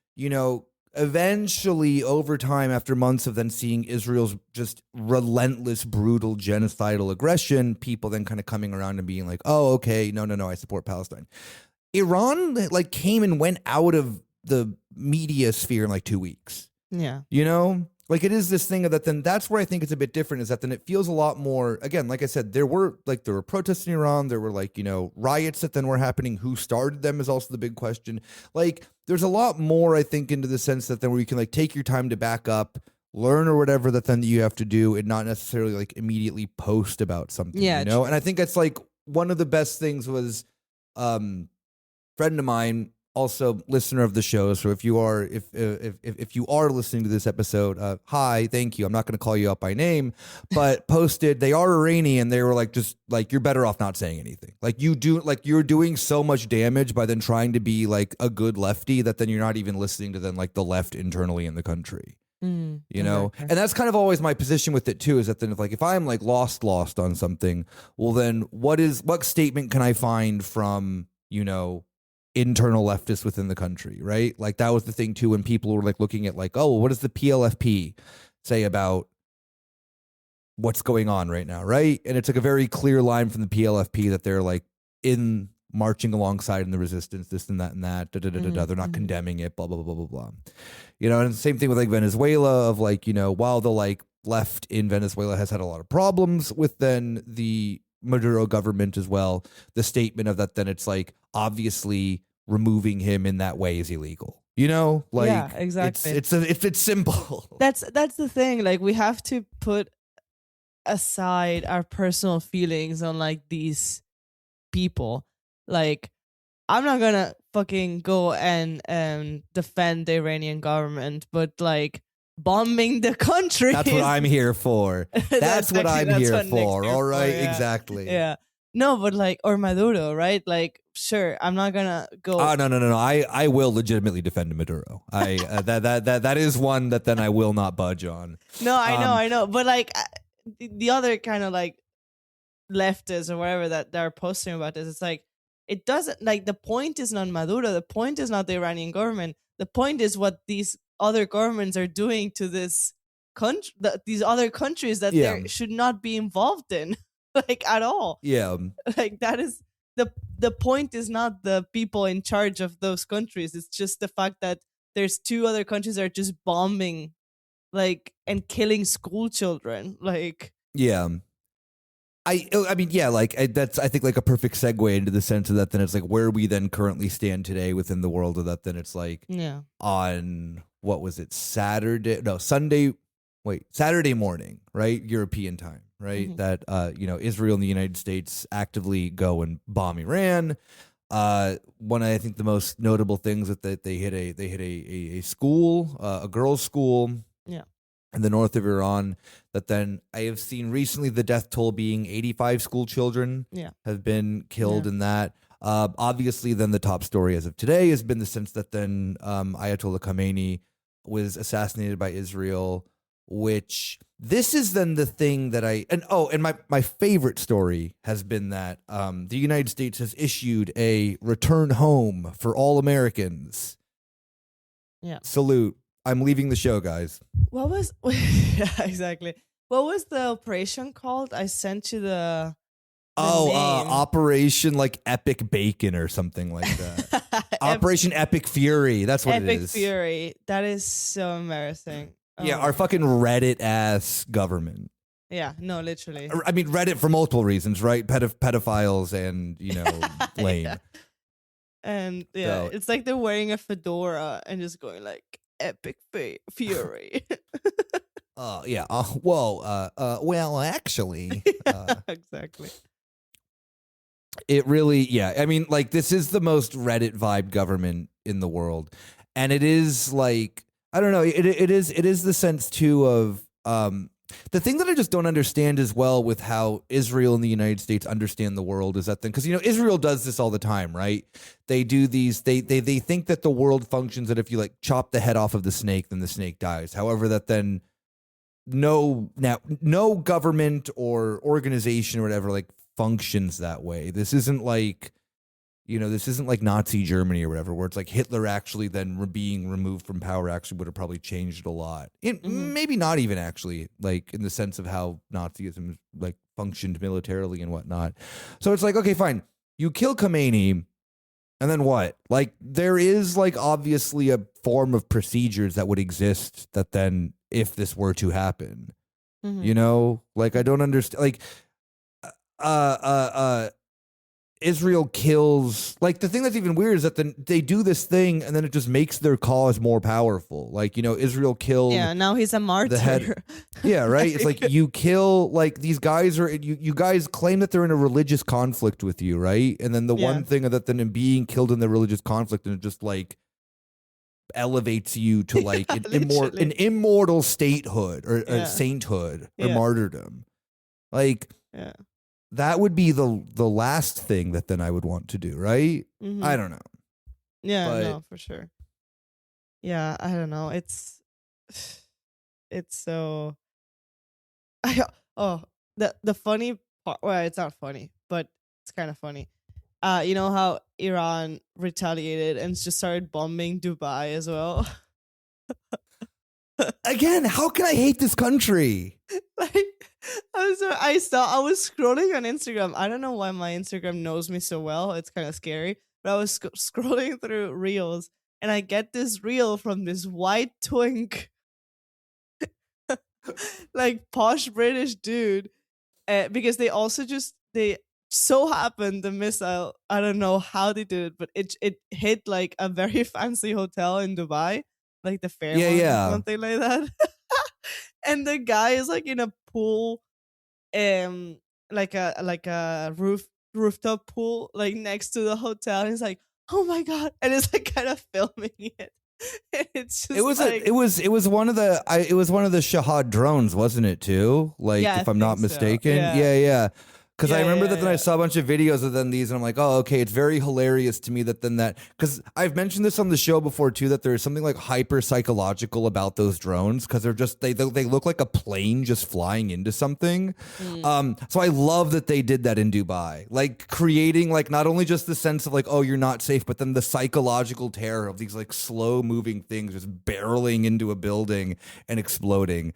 eventually over time, after months of then seeing Israel's just relentless, brutal, genocidal aggression, people then kind of coming around and being like, oh, okay, no, I support Palestine. Iran like came and went out of the media sphere in like 2 weeks. Yeah. Like it is this thing that then that's where I think it's a bit different, is that then it feels a lot more, again, like I said, there were protests in Iran, there were like, riots that then were happening. Who started them is also the big question. Like there's a lot more, I think, into the sense that then where you can like take your time to back up, learn or whatever that then you have to do, and not necessarily like immediately post about something, And I think that's like one of the best things was friend of mine, also listener of the show. So if you are listening to this episode, hi, thank you. I'm not going to call you up by name, but posted, they are Iranian. They were like, just like, you're better off not saying anything. Like you're doing so much damage by then trying to be like a good lefty that then you're not even listening to then like the left internally in the country. And that's kind of always my position with it too, is that then if I'm like lost on something, well then what statement can I find from, internal leftists within the country, right? Like that was the thing too, when people were like looking at like, oh, what does the PLFP say about what's going on right now, right? And it's like a very clear line from the PLFP that they're like in marching alongside in the resistance, this and that and that, they're not condemning it, blah, blah, blah, blah, blah. And the same thing with like Venezuela of like, while the like left in Venezuela has had a lot of problems with then the Maduro government as well, the statement of that then it's like obviously removing him in that way is illegal. Like yeah, exactly. It's simple. That's the thing. Like we have to put aside our personal feelings on like these people. Like I'm not gonna fucking go and defend the Iranian government, but like bombing the country. That's what I'm here for. That's what I'm here for. All right, yeah. Exactly. Yeah. No, but like, or Maduro, right? Like, sure, I'm not gonna go. Oh no. I will legitimately defend Maduro. That is one that then I will not budge on. No, I know. But like the other kind of like leftists or whatever that they're posting about this, it's like it doesn't like the point is not Maduro. The point is not the Iranian government. The point is what these other governments are doing to this country, these other countries that they should not be involved in, like at all. Yeah, like that is the point is not the people in charge of those countries. It's just the fact that there's two other countries that are just bombing, like, and killing school children. Like, yeah. I mean, yeah, like that's I think like a perfect segue into the sense of that. Then it's like where we then currently stand today within the world of that. Then it's like on what was it, Saturday morning, right? European time, right? That Israel and the United States actively go and bomb Iran. One of, I think the most notable things that they hit a school, a girls' school. Yeah. In the north of Iran, that then I have seen recently the death toll being 85 school children have been killed in that. Obviously, then the top story as of today has been the sense that then Ayatollah Khamenei was assassinated by Israel, which this is then the thing that my favorite story has been that the United States has issued a return home for all Americans. Yeah. Salute. I'm leaving the show, guys. What was exactly? What was the operation called? I sent you the name. Operation like Epic Bacon or something like that. Operation Epic Fury. That's what it is. Epic Fury. That is so embarrassing. Yeah, our fucking Reddit ass government. Yeah, no, literally. I mean, Reddit for multiple reasons, right? Pedophiles and, lame. Yeah. And so, it's like they're wearing a fedora and just going like epic fury. Yeah. Well, actually. Exactly. It really, yeah. I mean, like, this is the most Reddit vibe government in the world. And it is like, I don't know, it is the sense too of the thing that I just don't understand as well with how Israel and the United States understand the world is that thing, because Israel does this all the time, right? They do these, they think that the world functions that if you like chop the head off of the snake, then the snake dies. However, that then no government or organization or whatever like functions that way. This isn't like Nazi Germany or whatever, where it's like Hitler actually then being removed from power actually would have probably changed a lot. Maybe not even actually, like in the sense of how Nazism like functioned militarily and whatnot. So it's like, okay, fine. You kill Khomeini, and then what? Like there is like obviously a form of procedures that would exist that then if this were to happen, like I don't understand, like, Israel kills, like the thing that's even weird is that they do this thing and then it just makes their cause more powerful. Like, Israel killed. Yeah, now he's a martyr. The head. Yeah, right. It's like you kill, like these guys are, you guys claim that they're in a religious conflict with you, right? And then the one thing that then being killed in the religious conflict and it just like elevates you to like an immortal statehood or sainthood or martyrdom. Like, yeah. That would be the last thing that then I would want to do, right? Mm-hmm. I don't know. Yeah, no, for sure. Yeah, I don't know. It's so. The funny part. Well, it's not funny, but it's kind of funny. You know how Iran retaliated and just started bombing Dubai as well. Again, how can I hate this country? Like, I was scrolling on Instagram. I don't know why my Instagram knows me so well. It's kind of scary. But I was scrolling through reels, and I get this reel from this white twink, like posh British dude, because they so happened the missile. I don't know how they did it, but it hit like a very fancy hotel in Dubai, like the Fairmont or something like that. And the guy is like in a pool, like a rooftop pool, like next to the hotel. And he's like, "Oh my god!" And it's like kind of filming it. And it's just it was one of the Shahad drones, wasn't it too? Like if I'm not mistaken, so. yeah. Because I remember that then I saw a bunch of videos of then these, and I'm like, oh, okay, it's very hilarious to me that then that, because I've mentioned this on the show before too, that there's something like hyper psychological about those drones, because they're just they look like a plane just flying into something. So I love that they did that in Dubai, like creating like not only just the sense of like, oh, you're not safe, but then the psychological terror of these like slow moving things just barreling into a building and exploding.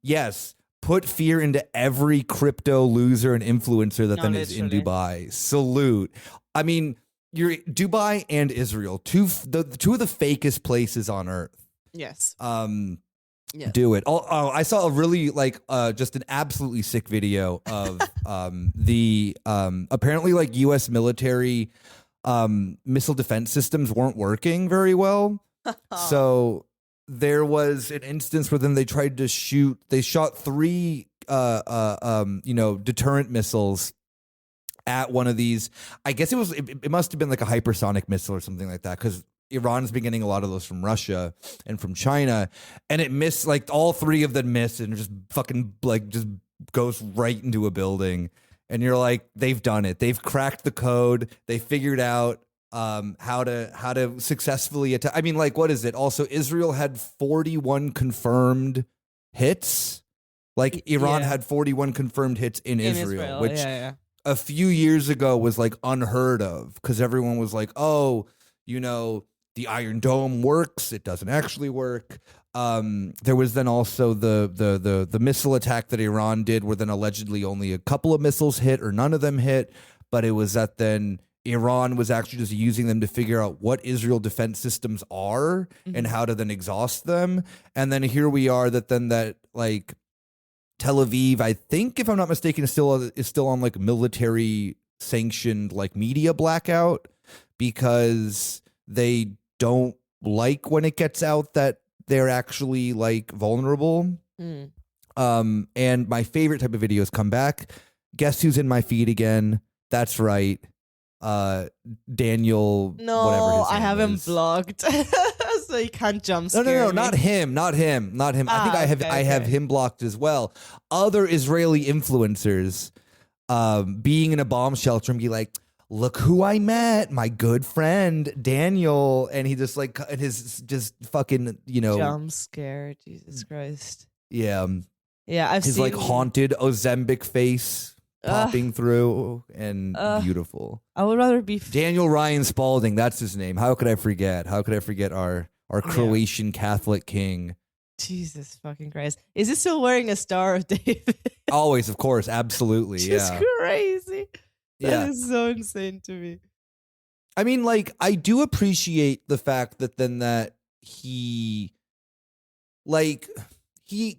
Yes. Put fear into every crypto loser and influencer that then is in Dubai. Salute. I mean, you're Dubai and Israel, two of the fakest places on earth. Yes. Do it. Oh, I saw a really just an absolutely sick video of the apparently like U.S. military missile defense systems weren't working very well. So there was an instance where then they shot 3 deterrent missiles at one of these. I guess it must have been like a hypersonic missile or something like that, because Iran's been getting a lot of those from Russia and from China, and it missed, like all 3 of them missed and just fucking like just goes right into a building. And you're like, they've done it. They've cracked the code. They figured out how to successfully attack. I mean, like, what is it? Also, Israel had 41 confirmed hits. Like, Iran had 41 confirmed hits in Israel, which a few years ago was like unheard of, because everyone was like, oh, the Iron Dome works. It doesn't actually work. There was then also the missile attack that Iran did, where then allegedly only a couple of missiles hit or none of them hit. But it was that then Iran was actually just using them to figure out what Israel defense systems are and how to then exhaust them. And then here we are that like Tel Aviv, I think, if I'm not mistaken, is still on like military sanctioned like media blackout because they don't like when it gets out that they're actually like vulnerable. And my favorite type of videos come back. Guess who's in my feed again? That's right. Daniel. No, whatever his name I have him is. blocked, so you can't jump scare No, me. not him. I think I have him blocked as well. Other Israeli influencers, being in a bomb shelter and be like, look who I met, my good friend Daniel, and he just like and his just fucking jump scare. Jesus Christ. Yeah, I've his seen like haunted Ozembic face popping through and beautiful. I would rather be Daniel Ryan Spalding. That's his name. How could I forget? How could I forget our Croatian Catholic king? Jesus fucking Christ! Is he still wearing a Star of David? Always, of course, absolutely. Just yeah, crazy. That is so insane to me. I mean, like, I do appreciate the fact that he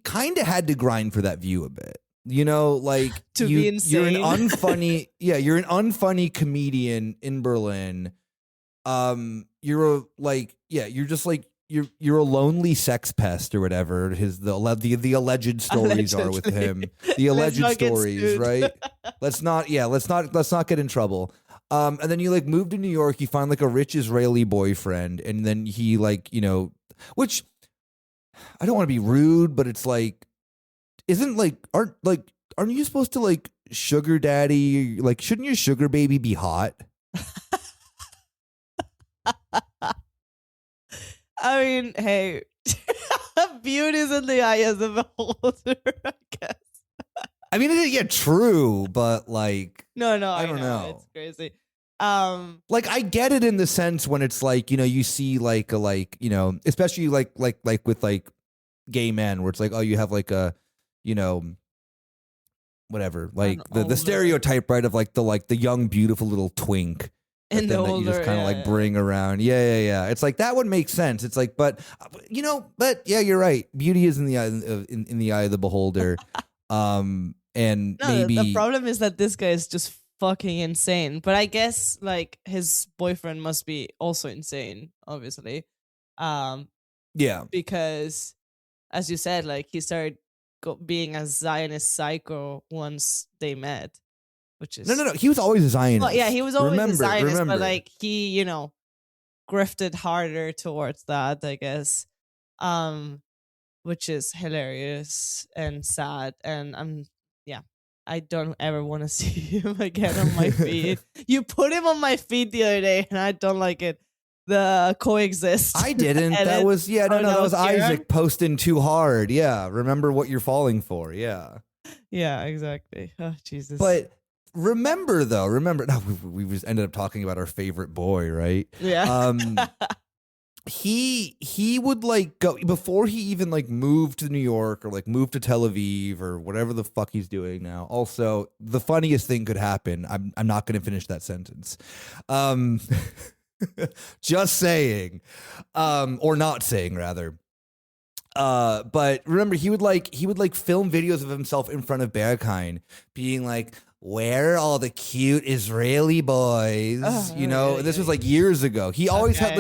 kind of had to grind for that view a bit. Like to be insane. You're an unfunny, you're an unfunny comedian in Berlin. You're a lonely sex pest or whatever. The alleged stories are with him. The alleged stories, right? Let's not get in trouble. And then you like move to New York, you find like a rich Israeli boyfriend, and then he like, which I don't want to be rude, but it's like, aren't you supposed to like sugar daddy? Like, shouldn't your sugar baby be hot? I mean, hey, beauty's in the eye of the beholder, I guess. I mean, true, but like, no, I don't know. It's crazy. Like I get it in the sense when it's like, you see like especially like with like gay men where it's like, oh, you have like a, whatever, like the stereotype, right, of like the young, beautiful little twink. And that you just kind of like bring around. Yeah. It's like that would make sense. It's like, but yeah, you're right. Beauty is in the eye in the eye of the beholder. And maybe the problem is that this guy is just fucking insane. But I guess like his boyfriend must be also insane, obviously. Yeah, because as you said, like he started being a Zionist psycho once they met. Which is no. He was always a Zionist. Well, yeah, he was always a Zionist, remember. but like he, grifted harder towards that, I guess, which is hilarious and sad. And I don't ever want to see him again on my feed. You put him on my feed the other day, and I don't like it. The coexist. I didn't. That was that was Isaac posting too hard. Yeah, remember what you're falling for. Yeah. Yeah, exactly. Oh, Jesus. But. Remember, no, we just ended up talking about our favorite boy, right? Yeah. He would like go before he even like moved to New York or like moved to Tel Aviv or whatever the fuck he's doing now. Also, the funniest thing could happen. I'm not going to finish that sentence. Just saying, or not saying rather. But remember, he would film videos of himself in front of Berghain, being like, where are all the cute Israeli boys? And this was like years ago. He always had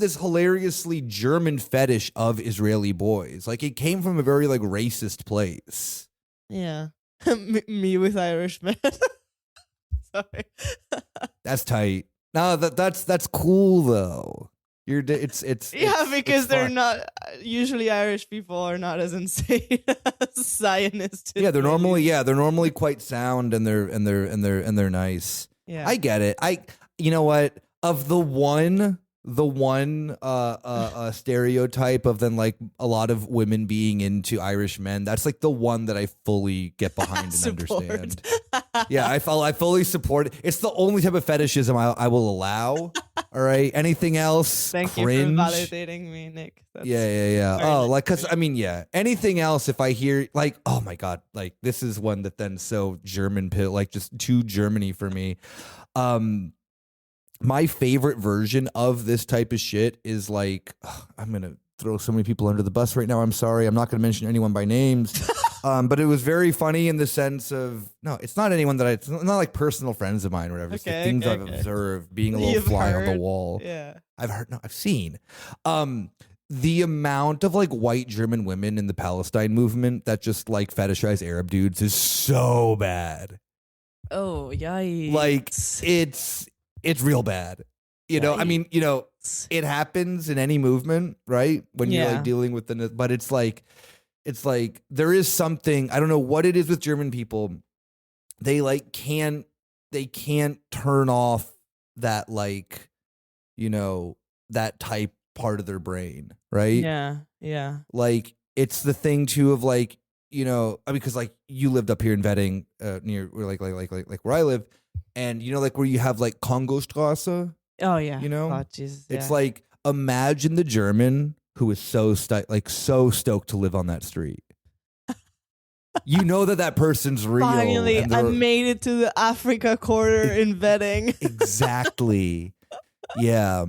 this hilariously German fetish of Israeli boys. Like it came from a very like racist place. Yeah. Me with Irish men. Sorry. That's tight. No, that's cool though. Because they're not usually Irish people are not as insane as Zionists. Yeah, they're normally quite sound and they're nice. Yeah, I get it. You know what? Of the one stereotype of then like a lot of women being into Irish men, that's like the one that I fully get behind and understand. Yeah, I fully support it. It's the only type of fetishism I will allow. All right. Anything else? Thank cringe? you for validating me, Nick. That's Yeah. Oh, like, cause I mean, yeah. Anything else? If I hear like, oh my god, like this is one that then so German pill, like just too Germany for me. My favorite version of this type of shit is like, I'm gonna throw so many people under the bus right now. I'm sorry. I'm not gonna mention anyone by names. But it was very funny in the sense of, no, it's not anyone that it's not like personal friends of mine or whatever. It's the things I've observed being a little fly on the wall. Yeah. I've seen. The amount of like white German women in the Palestine movement that just like fetishize Arab dudes is so bad. Oh, yikes. Like it's real bad. You know, I mean, you know, it happens in any movement, right? When you're like dealing with but it's like there is something, I don't know what it is with German people. They like can't turn off that, like, you know, that type part of their brain, right? Yeah. Like it's the thing too of like, you know, because like you lived up here in Wedding, near like where I live, and you know, like where you have like Kongostrasse. Oh yeah. You know, oh, Jesus, it's like, imagine the German who is so stoked to live on that street. You know that person's real. Finally, I made it to the Africa corner in Wedding. Exactly. Yeah.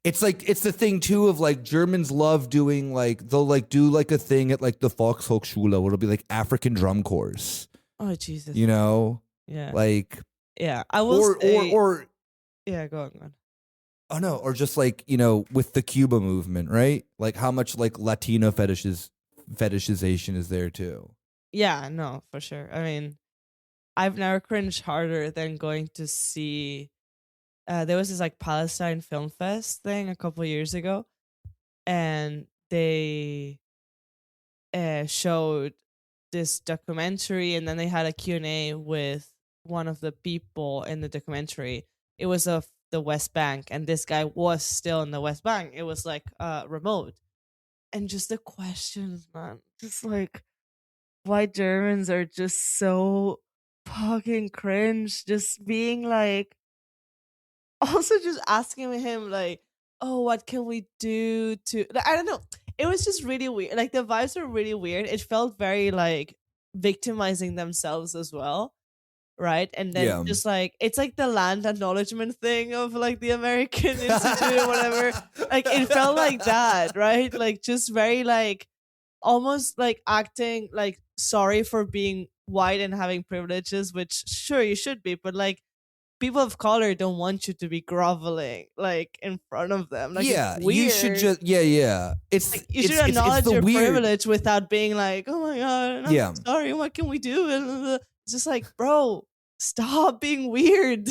It's like, it's the thing too of like Germans love doing like, they'll like do like a thing at like the Volkshochschule where it'll be like African drum course. Oh Jesus. You know? Yeah. Like, yeah. I will or yeah, go on. Oh no, or just like, you know, with the Cuba movement, right? Like how much like Latino fetishization is there too. Yeah, no, for sure. I mean, I've never cringed harder than going to see there was this like Palestine Film Fest thing a couple years ago, and they showed this documentary, and then they had a Q&A with one of the people in the documentary. It was of the West Bank, and this guy was still in the West Bank. It was like remote, and just the questions, man, just like white Germans are just so fucking cringe. Just being like, also just asking him like, oh, what can we do to, I don't know. It was just really weird. Like the vibes were really weird. It felt very like victimizing themselves as well. Right. And then just like, it's like the land acknowledgement thing of like the American Institute or whatever. Like it felt like that. Right. Like just very like almost like acting like sorry for being white and having privileges, which sure you should be, but like people of color don't want you to be groveling like in front of them. Like, yeah, it's weird. You should just It's like, you should acknowledge your privilege without being like, oh my god, I'm sorry, what can we do? It's just like, bro, stop being weird.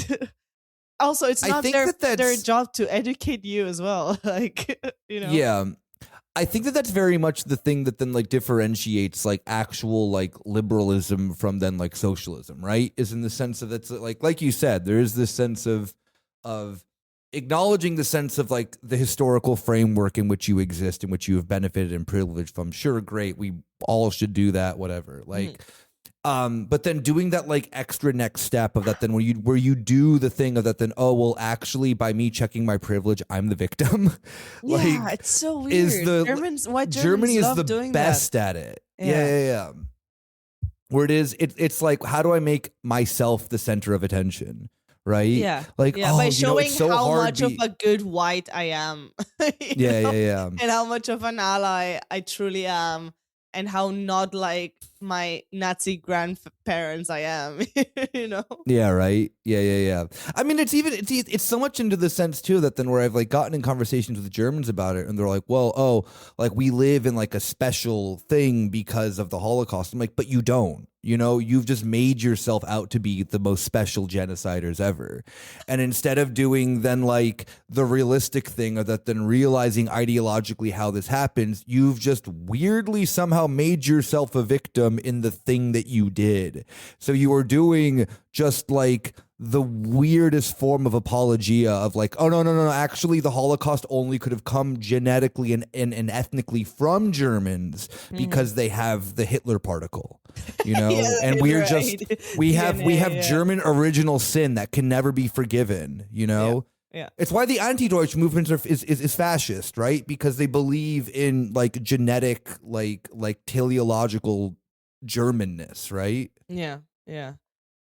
Also, it's not their job to educate you as well. Like, you know. Yeah. I think that's very much the thing that then like differentiates like actual like liberalism from then like socialism, right? Is in the sense of it's like you said, there is this sense of acknowledging the sense of like the historical framework in which you exist, in which you have benefited and privileged from. Sure, great, we all should do that, whatever. Like, but then doing that like extra next step of that, then where you do the thing of that, then actually by me checking my privilege, I'm the victim. Like, yeah, it's so weird. Germany is the best at it. Yeah. Where it's like, how do I make myself the center of attention? Right? Yeah. Like, by showing how much of a good white I am. Yeah. And how much of an ally I truly am. And how not like my Nazi grandparents I am, you know? Yeah, right. Yeah. I mean, it's so much into the sense too that then where I've like gotten in conversations with Germans about it, and they're like, well, like we live in like a special thing because of the Holocaust. I'm like, but you don't. You know, you've just made yourself out to be the most special genociders ever. And instead of doing then like the realistic thing of that, then realizing ideologically how this happens, you've just weirdly somehow made yourself a victim in the thing that you did. So you are doing just like the weirdest form of apologia of like, oh, no. Actually, the Holocaust only could have come genetically and ethnically from Germans because they have the Hitler particle, you know? And we're just, we have German original sin that can never be forgiven, you know? Yeah. It's why the anti-Deutsch movements is fascist, right? Because they believe in like genetic, like teleological Germanness, right? Yeah.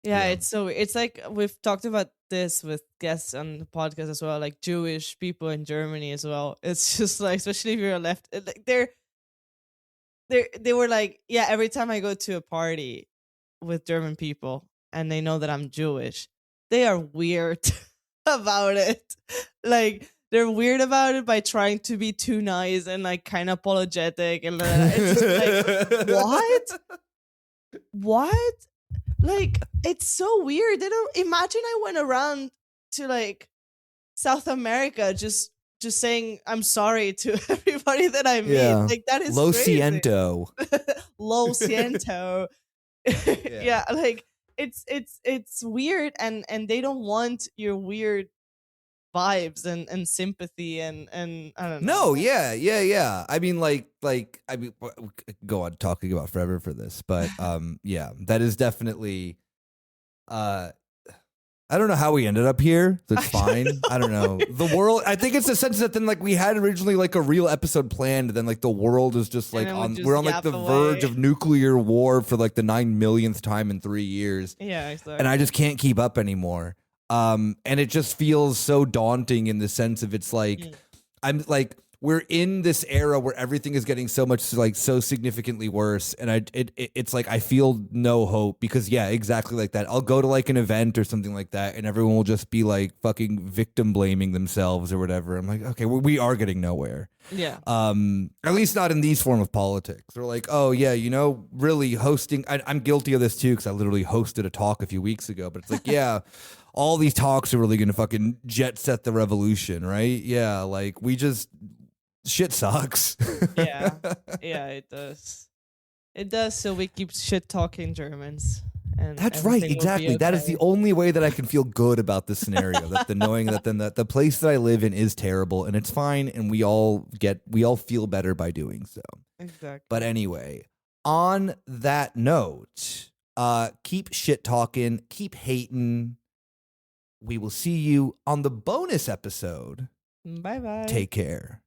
Yeah, it's like we've talked about this with guests on the podcast as well, like Jewish people in Germany as well. It's just like, especially if you're left, like they were like, yeah, every time I go to a party with German people and they know that I'm Jewish, they are weird about it. Like they're weird about it by trying to be too nice and like kind of apologetic, and it's just like what? Like, it's so weird. They don't imagine I went around to like South America just saying I'm sorry to everybody that I meet. Like that is Lo crazy. siento. Lo siento. Yeah, like it's weird, and they don't want your weird vibes and sympathy and I don't know. No, yeah. I mean, like I mean, we could go on talking about forever for this, but yeah, that is definitely. I don't know how we ended up here. That's fine. I don't know. The world. I think it's a sense that then like we had originally like a real episode planned, and then like the world is just like we're on like the verge of nuclear war for like the 9 millionth time in 3 years. Yeah, exactly. And I just can't keep up anymore. And it just feels so daunting in the sense of it's like I'm like we're in this era where everything is getting so much like so significantly worse, and it's like I feel no hope because exactly like that. I'll go to like an event or something like that, and everyone will just be like fucking victim blaming themselves or whatever. I'm like, okay, we are getting nowhere. Yeah. At least not in these form of politics. They're like, oh yeah, really hosting. I'm guilty of this too because I literally hosted a talk a few weeks ago. But it's like, yeah, all these talks are really going to fucking jet set the revolution, right? Yeah, like we just. Shit sucks. Yeah, it does. It does. So we keep shit talking Germans, and that's right. Exactly. Okay. That is the only way that I can feel good about this scenario. That the knowing that then that the place that I live in is terrible, and it's fine, and we all feel better by doing so. Exactly. But anyway, on that note, keep shit talking, keep hating. We will see you on the bonus episode. Bye bye. Take care.